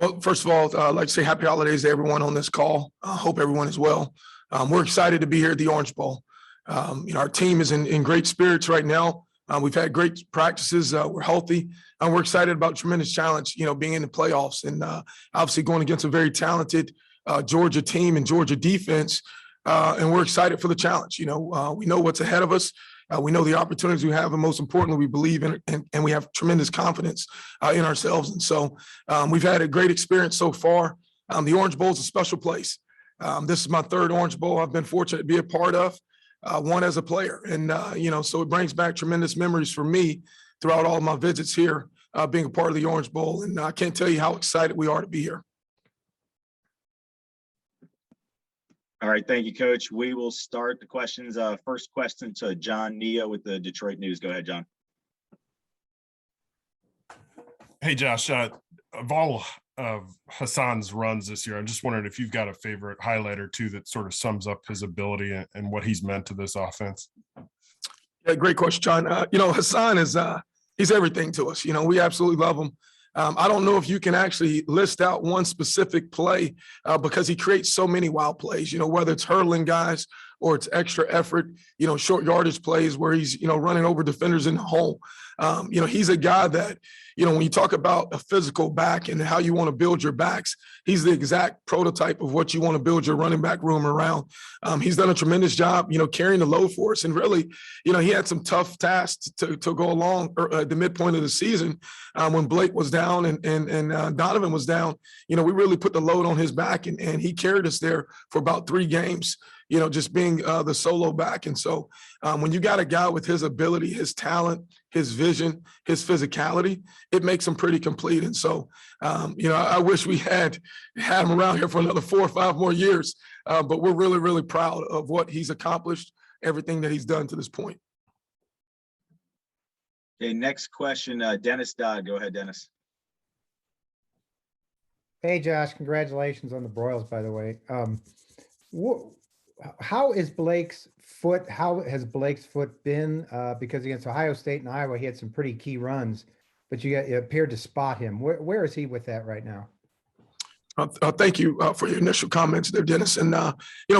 Well, first of all, I'd like to say happy holidays to everyone on this call. I hope everyone is well. We're excited to be here at the Orange Bowl. Our team is in great spirits right now. We've had great practices. We're healthy, and we're excited about tremendous challenge, being in the playoffs and obviously going against a very talented Georgia team and Georgia defense. And we're excited for the challenge. We know what's ahead of us. We know the opportunities we have, and most importantly, we believe in it, and we have tremendous confidence in ourselves. And so we've had a great experience so far. The Orange Bowl is a special place. This is my third Orange Bowl I've been fortunate to be a part of, one as a player. And, so it brings back tremendous memories for me throughout all of my visits here, being a part of the Orange Bowl. And I can't tell you how excited we are to be here. All right, thank you, Coach. We will start the questions. First question to John Neo with the Detroit News. Go ahead, John. Hey, Josh. Of all of Hassan's runs this year, I'm just wondering if you've got a favorite highlight or two that sort of sums up his ability and what he's meant to this offense. Yeah, great question, John. Hassan is he's everything to us. We absolutely love him. I don't know if you can actually list out one specific play because he creates so many wild plays, whether it's hurdling guys or it's extra effort, short yardage plays where he's, running over defenders in the hole. He's a guy that, when you talk about a physical back and how you want to build your backs, he's the exact prototype of what you want to build your running back room around. He's done a tremendous job, carrying the load for us. And really, he had some tough tasks to go along at the midpoint of the season when Blake was down and Donovan was down. We really put the load on his back, and he carried us there for about 3 games. Just being the solo back. And so when you got a guy with his ability, his talent, his vision, his physicality, it makes him pretty complete. And so, I wish we had him around here for another 4 or 5 more years, but we're really, really proud of what he's accomplished, everything that he's done to this point. Okay, next question, Dennis Dodd. Go ahead, Dennis. Hey, Josh, congratulations on the Broyles, by the way. How has Blake's foot been? Because against Ohio State and Iowa, he had some pretty key runs, but you appeared to spot him. Where is he with that right now? Thank you for your initial comments there, Dennis. And,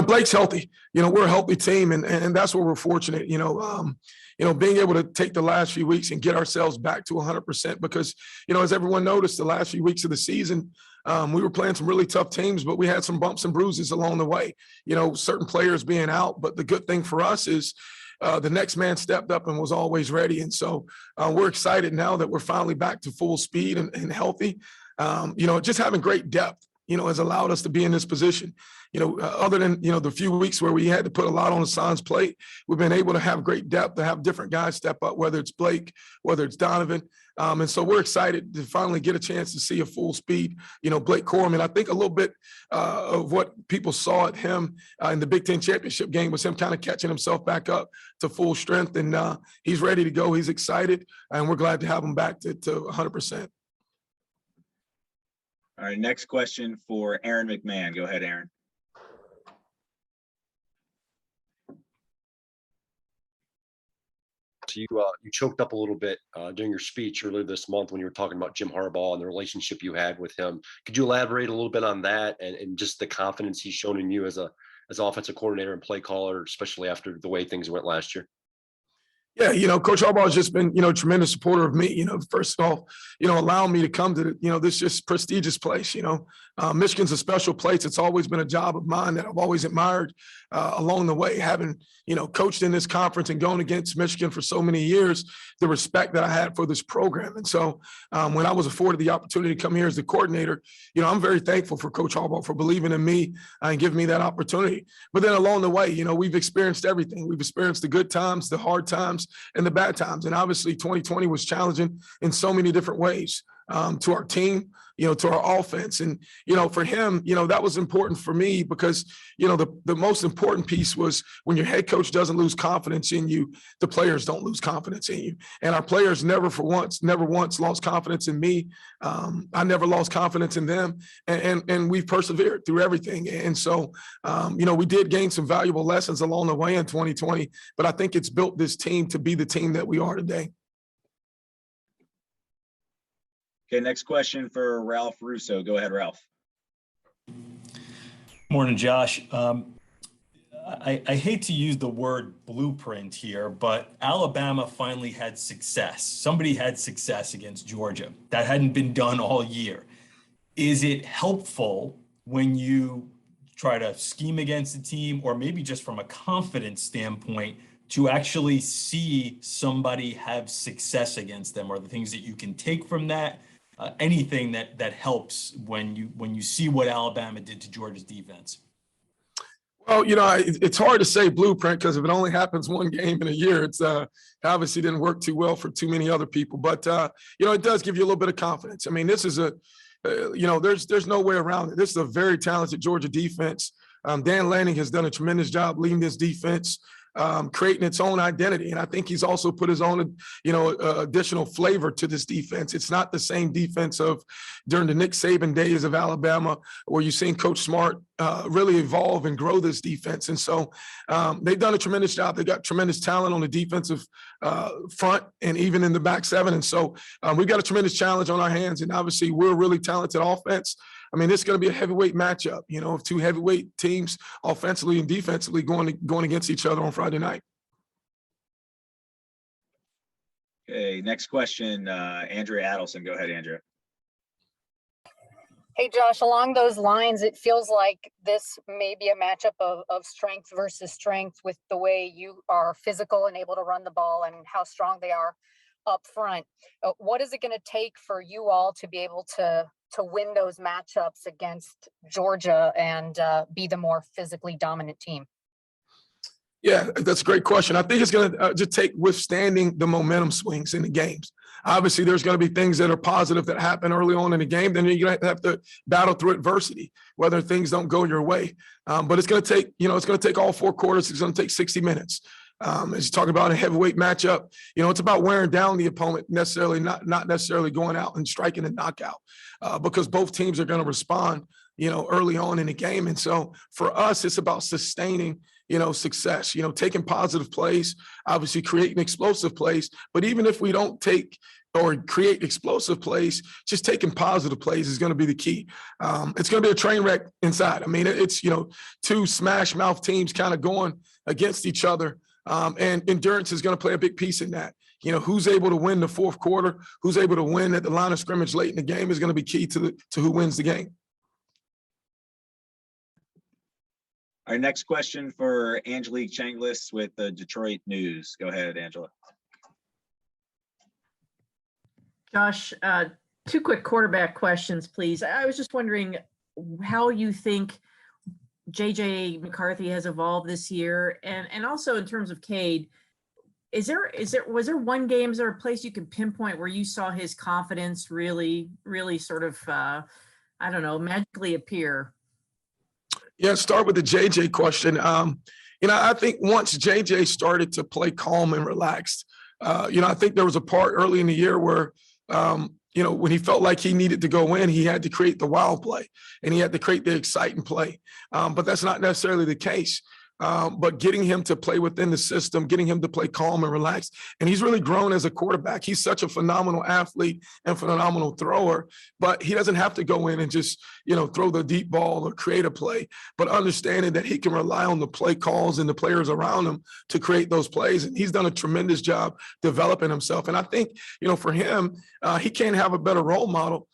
Blake's healthy. We're a healthy team, and that's where we're fortunate, being able to take the last few weeks and get ourselves back to 100% because, as everyone noticed, the last few weeks of the season, we were playing some really tough teams, but we had some bumps and bruises along the way, certain players being out. But the good thing for us is the next man stepped up and was always ready. And so we're excited now that we're finally back to full speed and healthy. Just having great depth, has allowed us to be in this position. Other than, the few weeks where we had to put a lot on Hassan's plate, we've been able to have great depth, to have different guys step up, whether it's Blake, whether it's Donovan. And so we're excited to finally get a chance to see a full speed, Blake Corum. I think a little bit of what people saw at him in the Big Ten championship game was him kind of catching himself back up to full strength. And he's ready to go. He's excited. And we're glad to have him back to 100%. All right, next question for Aaron McMahon. Go ahead, Aaron. So you choked up a little bit during your speech earlier this month when you were talking about Jim Harbaugh and the relationship you had with him. Could you elaborate a little bit on that and just the confidence he's shown in you as offensive coordinator and play caller, especially after the way things went last year? Yeah, Coach Harbaugh has just been, tremendous supporter of me. First of all, allowing me to come to, this just prestigious place. Michigan's a special place. It's always been a job of mine that I've always admired along the way, having, coached in this conference and going against Michigan for so many years, the respect that I had for this program. And so when I was afforded the opportunity to come here as the coordinator, I'm very thankful for Coach Harbaugh for believing in me and giving me that opportunity. But then along the way, we've experienced everything. We've experienced the good times, the hard times, and the bad times. And obviously 2020 was challenging in so many different ways to our team, to our offense. And, for him, that was important for me because, the most important piece was when your head coach doesn't lose confidence in you, the players don't lose confidence in you. And our players never once lost confidence in me. I never lost confidence in them. And we've persevered through everything. And so, we did gain some valuable lessons along the way in 2020, but I think it's built this team to be the team that we are today. Okay, next question for Ralph Russo. Go ahead, Ralph. Morning, Josh. I hate to use the word blueprint here, but Alabama finally had success. Somebody had success against Georgia. That hadn't been done all year. Is it helpful when you try to scheme against a team, or maybe just from a confidence standpoint, to actually see somebody have success against them? Or the things that you can take from that? Anything that helps when you see what Alabama did to Georgia's defense? Well, it's hard to say blueprint because if it only happens one game in a year, it's obviously didn't work too well for too many other people. But it does give you a little bit of confidence. I mean, this is there's no way around it. This is a very talented Georgia defense. Dan Lanning has done a tremendous job leading this defense, creating its own identity. And I think he's also put his own, additional flavor to this defense. It's not the same defense of during the Nick Saban days of Alabama, where you've seen Coach Smart really evolve and grow this defense. And so they've done a tremendous job. They got tremendous talent on the defensive front and even in the back seven. And so we've got a tremendous challenge on our hands. And obviously we're a really talented offense. I mean, it's going to be a heavyweight matchup, of two heavyweight teams offensively and defensively going against each other on Friday night. Okay, next question, Andrea Adelson. Go ahead, Andrea. Hey, Josh, along those lines, it feels like this may be a matchup of strength versus strength with the way you are physical and able to run the ball and how strong they are up front. What is it going to take for you all to be able to win those matchups against Georgia and be the more physically dominant team? Yeah, that's a great question. I think it's going to just take withstanding the momentum swings in the games. Obviously, there's going to be things that are positive that happen early on in the game. Then you're going to have to battle through adversity, whether things don't go your way. But it's going to take, it's going to take all 4 quarters. It's going to take 60 minutes. As you talk about a heavyweight matchup, it's about wearing down the opponent, necessarily not necessarily going out and striking a knockout, because both teams are going to respond, early on in the game. And so for us, it's about sustaining, success, taking positive plays, obviously creating explosive plays. But even if we don't take or create explosive plays, just taking positive plays is going to be the key. It's going to be a train wreck inside. I mean, it's, two smash mouth teams kind of going against each other. And endurance is going to play a big piece in that. Who's able to win the fourth quarter, who's able to win at the line of scrimmage late in the game is going to be key to who wins the game. Our next question for Angelique Changlis with the Detroit News. Go ahead, Angela. Josh, 2 quick quarterback questions, please. I was just wondering how you think JJ McCarthy has evolved this year, and also in terms of Cade, was there one game, is there a place you can pinpoint where you saw his confidence really sort of magically appear? Yeah, start with the JJ question. I think once JJ started to play calm and relaxed, I think there was a part early in the year where when he felt like he needed to go in, he had to create the wild play and he had to create the exciting play. But that's not necessarily the case. But getting him to play within the system, getting him to play calm and relaxed. And he's really grown as a quarterback. He's such a phenomenal athlete and phenomenal thrower, but he doesn't have to go in and just, throw the deep ball or create a play, but understanding that he can rely on the play calls and the players around him to create those plays. And he's done a tremendous job developing himself. And I think, for him, he can't have a better role model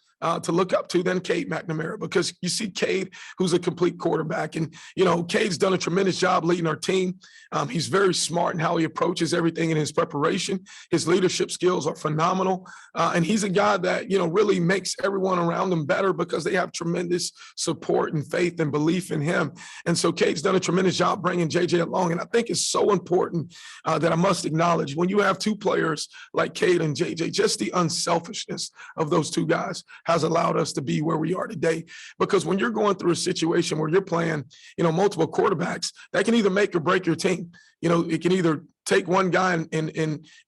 to look up to than Cade McNamara, because you see Cade, who's a complete quarterback. And, Cade's done a tremendous job leading our team. He's very smart in how he approaches everything in his preparation. His leadership skills are phenomenal. And he's a guy that, really makes everyone around him better because they have tremendous support and faith and belief in him. And so Cade's done a tremendous job bringing JJ along. And I think it's so important that I must acknowledge when you have 2 players like Cade and JJ, just the unselfishness of those 2 guys has allowed us to be where we are today. Because when you're going through a situation where you're playing, multiple quarterbacks, that can either make or break your team. It can either take one guy and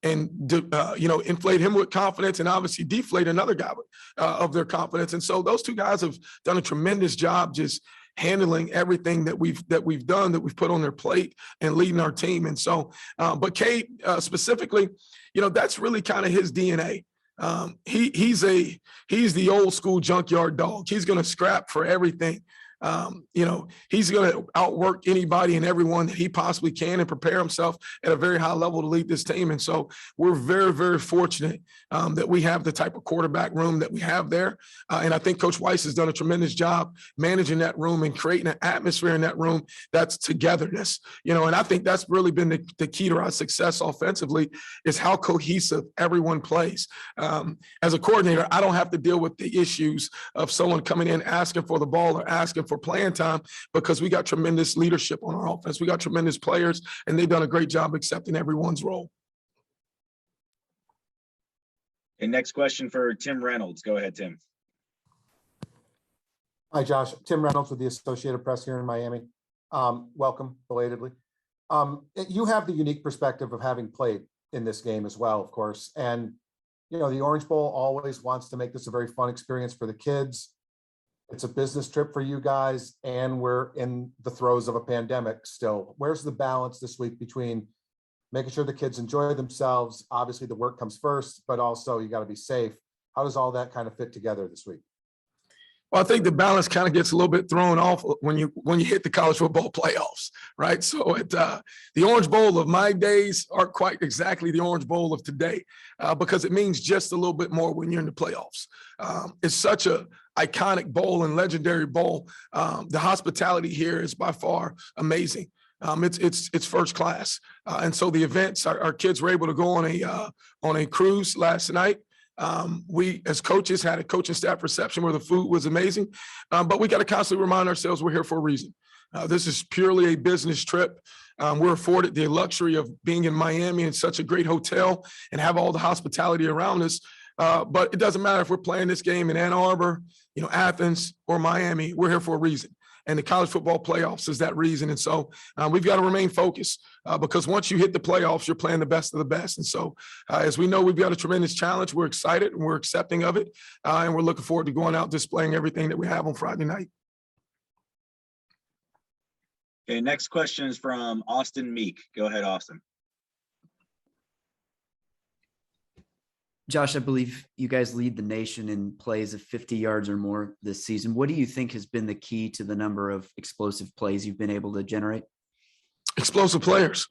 inflate him with confidence and obviously deflate another guy of their confidence. And so those 2 guys have done a tremendous job just handling everything that we've done, that we've put on their plate and leading our team. And so, but Cade specifically, that's really kind of his DNA. He's the old school junkyard dog. He's going to scrap for everything. He's going to outwork anybody and everyone that he possibly can and prepare himself at a very high level to lead this team. And so we're very, very fortunate that we have the type of quarterback room that we have there. And I think Coach Weiss has done a tremendous job managing that room and creating an atmosphere in that room that's togetherness. And I think that's really been the key to our success offensively is how cohesive everyone plays. As a coordinator, I don't have to deal with the issues of someone coming in asking for the ball or asking for playing time because we got tremendous leadership on our offense. We got tremendous players, and they've done a great job accepting everyone's role. And next question for Tim Reynolds. Go ahead, Tim. Hi, Josh. Tim Reynolds with the Associated Press here in Miami. Welcome, belatedly. You have the unique perspective of having played in this game as well, of course. And, the Orange Bowl always wants to make this a very fun experience for the kids. It's a business trip for you guys, and we're in the throes of a pandemic still. Where's the balance this week between making sure the kids enjoy themselves? Obviously, the work comes first, but also you got to be safe. How does all that kind of fit together this week? Well, I think the balance kind of gets a little bit thrown off when you hit the college football playoffs, right? So the Orange Bowl of my days aren't quite exactly the Orange Bowl of today because it means just a little bit more when you're in the playoffs. It's such a iconic bowl and legendary bowl. The hospitality here is by far amazing. It's first class, and so the events. Our kids were able to go on a cruise last night. We, as coaches, had a coaching staff reception where the food was amazing, but we got to constantly remind ourselves we're here for a reason. This is purely a business trip. We're afforded the luxury of being in Miami in such a great hotel and have all the hospitality around us. But it doesn't matter if we're playing this game in Ann Arbor, Athens, or Miami. We're here for a reason. And the college football playoffs is that reason. And so we've got to remain focused because once you hit the playoffs, you're playing the best of the best. And so as we know, we've got a tremendous challenge. We're excited and we're accepting of it. And we're looking forward to going out displaying everything that we have on Friday night. Okay, next question is from Austin Meek. Go ahead, Austin. Josh, I believe you guys lead the nation in plays of 50 yards or more this season. What do you think has been the key to the number of explosive plays you've been able to generate? Explosive players,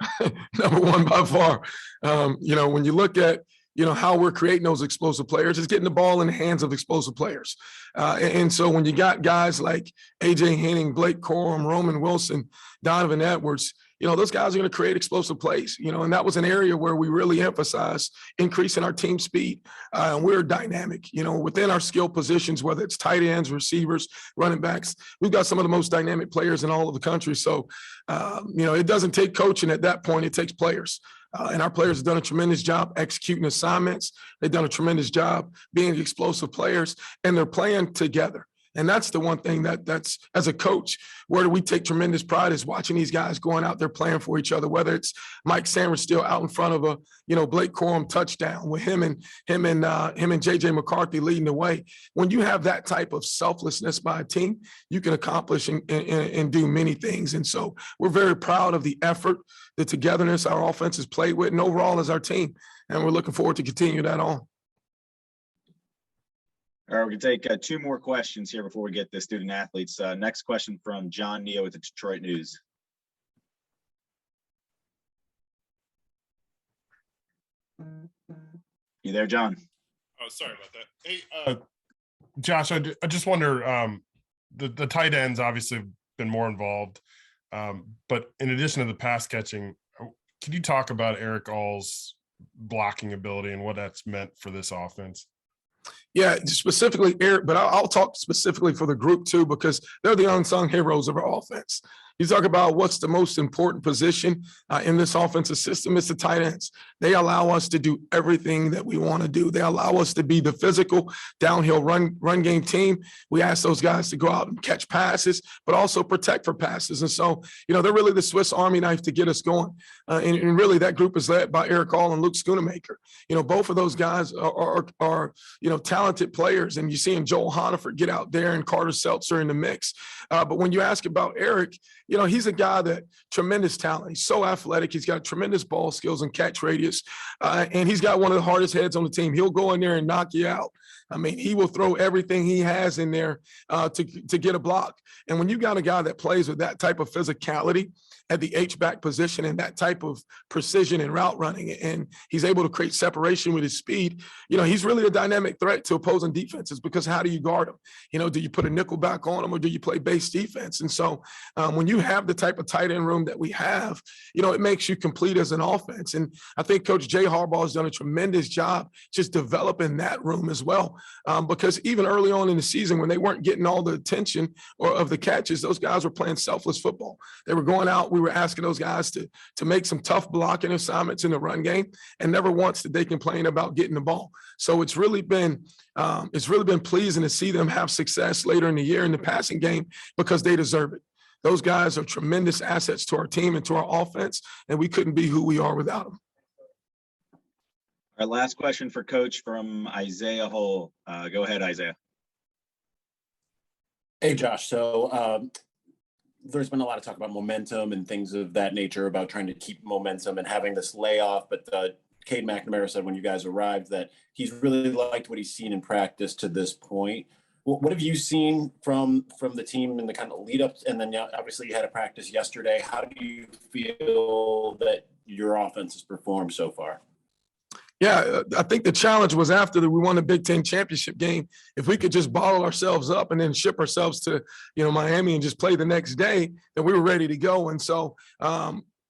number one by far. When you look at, how we're creating those explosive players, it's getting the ball in the hands of explosive players. And so when you got guys like A.J. Henning, Blake Corum, Roman Wilson, Donovan Edwards, those guys are going to create explosive plays, and that was an area where we really emphasized increasing our team speed. And we're dynamic, within our skill positions, whether it's tight ends, receivers, running backs, we've got some of the most dynamic players in all of the country. So, it doesn't take coaching at that point, it takes players. And our players have done a tremendous job executing assignments. They've done a tremendous job being explosive players, and they're playing together. And that's the one thing that's, as a coach, where we take tremendous pride is watching these guys going out there playing for each other, whether it's Mike Sanders still out in front of a, Blake Corum touchdown with him and JJ McCarthy leading the way. When you have that type of selflessness by a team, you can accomplish and do many things. And so we're very proud of the effort, the togetherness our offense has played with, and overall as our team. And we're looking forward to continue that on. All right, we can take two more questions here before we get the student athletes. Next question from John Neo with the Detroit News. You there, John? Oh, sorry about that. Hey, Josh, I just wonder, the tight ends obviously have been more involved, but in addition to the pass catching, can you talk about Eric All's blocking ability and what that's meant for this offense? Yeah, specifically Eric, but I'll talk specifically for the group too, because they're the unsung heroes of our offense. You talk about what's the most important position in this offensive system. It's the tight ends. They allow us to do everything that we want to do. They allow us to be the physical downhill run game team. We ask those guys to go out and catch passes, but also protect for passes. And so, they're really the Swiss Army knife to get us going. And really that group is led by Eric All and Luke Schoonemaker. Both of those guys are talented players. And you see Joel Honiford get out there and Carter Seltzer in the mix. But when you ask about Eric, you know, he's a guy that tremendous talent. He's so athletic. He's got tremendous ball skills and catch radius. And he's got one of the hardest heads on the team. He'll go in there and knock you out. I mean, he will throw everything he has in there to get a block. And when you got a guy that plays with that type of physicality at the H-back position and that type of precision and route running, and he's able to create separation with his speed, you know, he's really a dynamic threat to opposing defenses, because how do you guard him? You know, do you put a nickel back on him, or do you play base defense? And so when you have the type of tight end room that we have, you know, it makes you complete as an offense. And I think Coach Jay Harbaugh has done a tremendous job just developing that room as well. Because even early on in the season, when they weren't getting all the attention or of the catches, those guys were playing selfless football. They were going out. We were asking those guys to make some tough blocking assignments in the run game, and never once did they complain about getting the ball. So it's really been pleasing to see them have success later in the year in the passing game, because they deserve it. Those guys are tremendous assets to our team and to our offense, and we couldn't be who we are without them. Our last question for Coach from Isaiah Hull. Go ahead, Isaiah. Hey, Josh. So there's been a lot of talk about momentum and things of that nature, about trying to keep momentum and having this layoff. But Cade McNamara said when you guys arrived that he's really liked what he's seen in practice to this point. What have you seen from the team in the kind of lead up? And then obviously you had a practice yesterday. How do you feel that your offense has performed so far? Yeah, I think the challenge was after we won the Big Ten championship game, if we could just bottle ourselves up and then ship ourselves to, you know, Miami and just play the next day, then we were ready to go. And so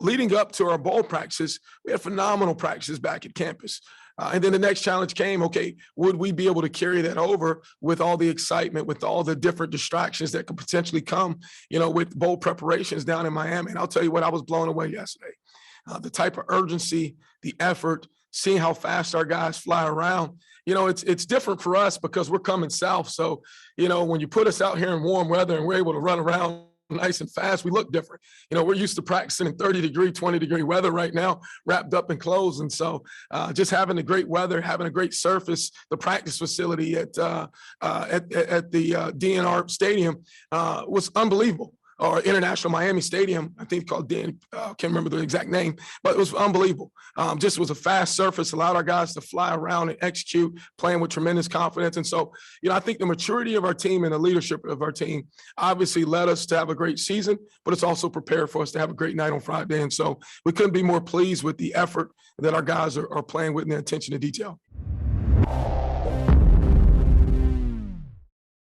leading up to our bowl practices, we had phenomenal practices back at campus. And then the next challenge came, okay, would we be able to carry that over with all the excitement, with all the different distractions that could potentially come, you know, with bowl preparations down in Miami? And I'll tell you what, I was blown away yesterday. The type of urgency, the effort, seeing how fast our guys fly around. You know, it's different for us because we're coming south. So, you know, when you put us out here in warm weather and we're able to run around nice and fast, we look different. You know, we're used to practicing in 30-degree, 20-degree weather right now, wrapped up in clothes. And so just having the great weather, having a great surface, the practice facility at the DNR Stadium was unbelievable. Or International Miami Stadium, I think called Dan, can't remember the exact name, but it was unbelievable. Just was a fast surface, allowed our guys to fly around and execute, playing with tremendous confidence. And so, you know, I think the maturity of our team and the leadership of our team obviously led us to have a great season, but it's also prepared for us to have a great night on Friday. And so we couldn't be more pleased with the effort that our guys are playing with and their attention to detail.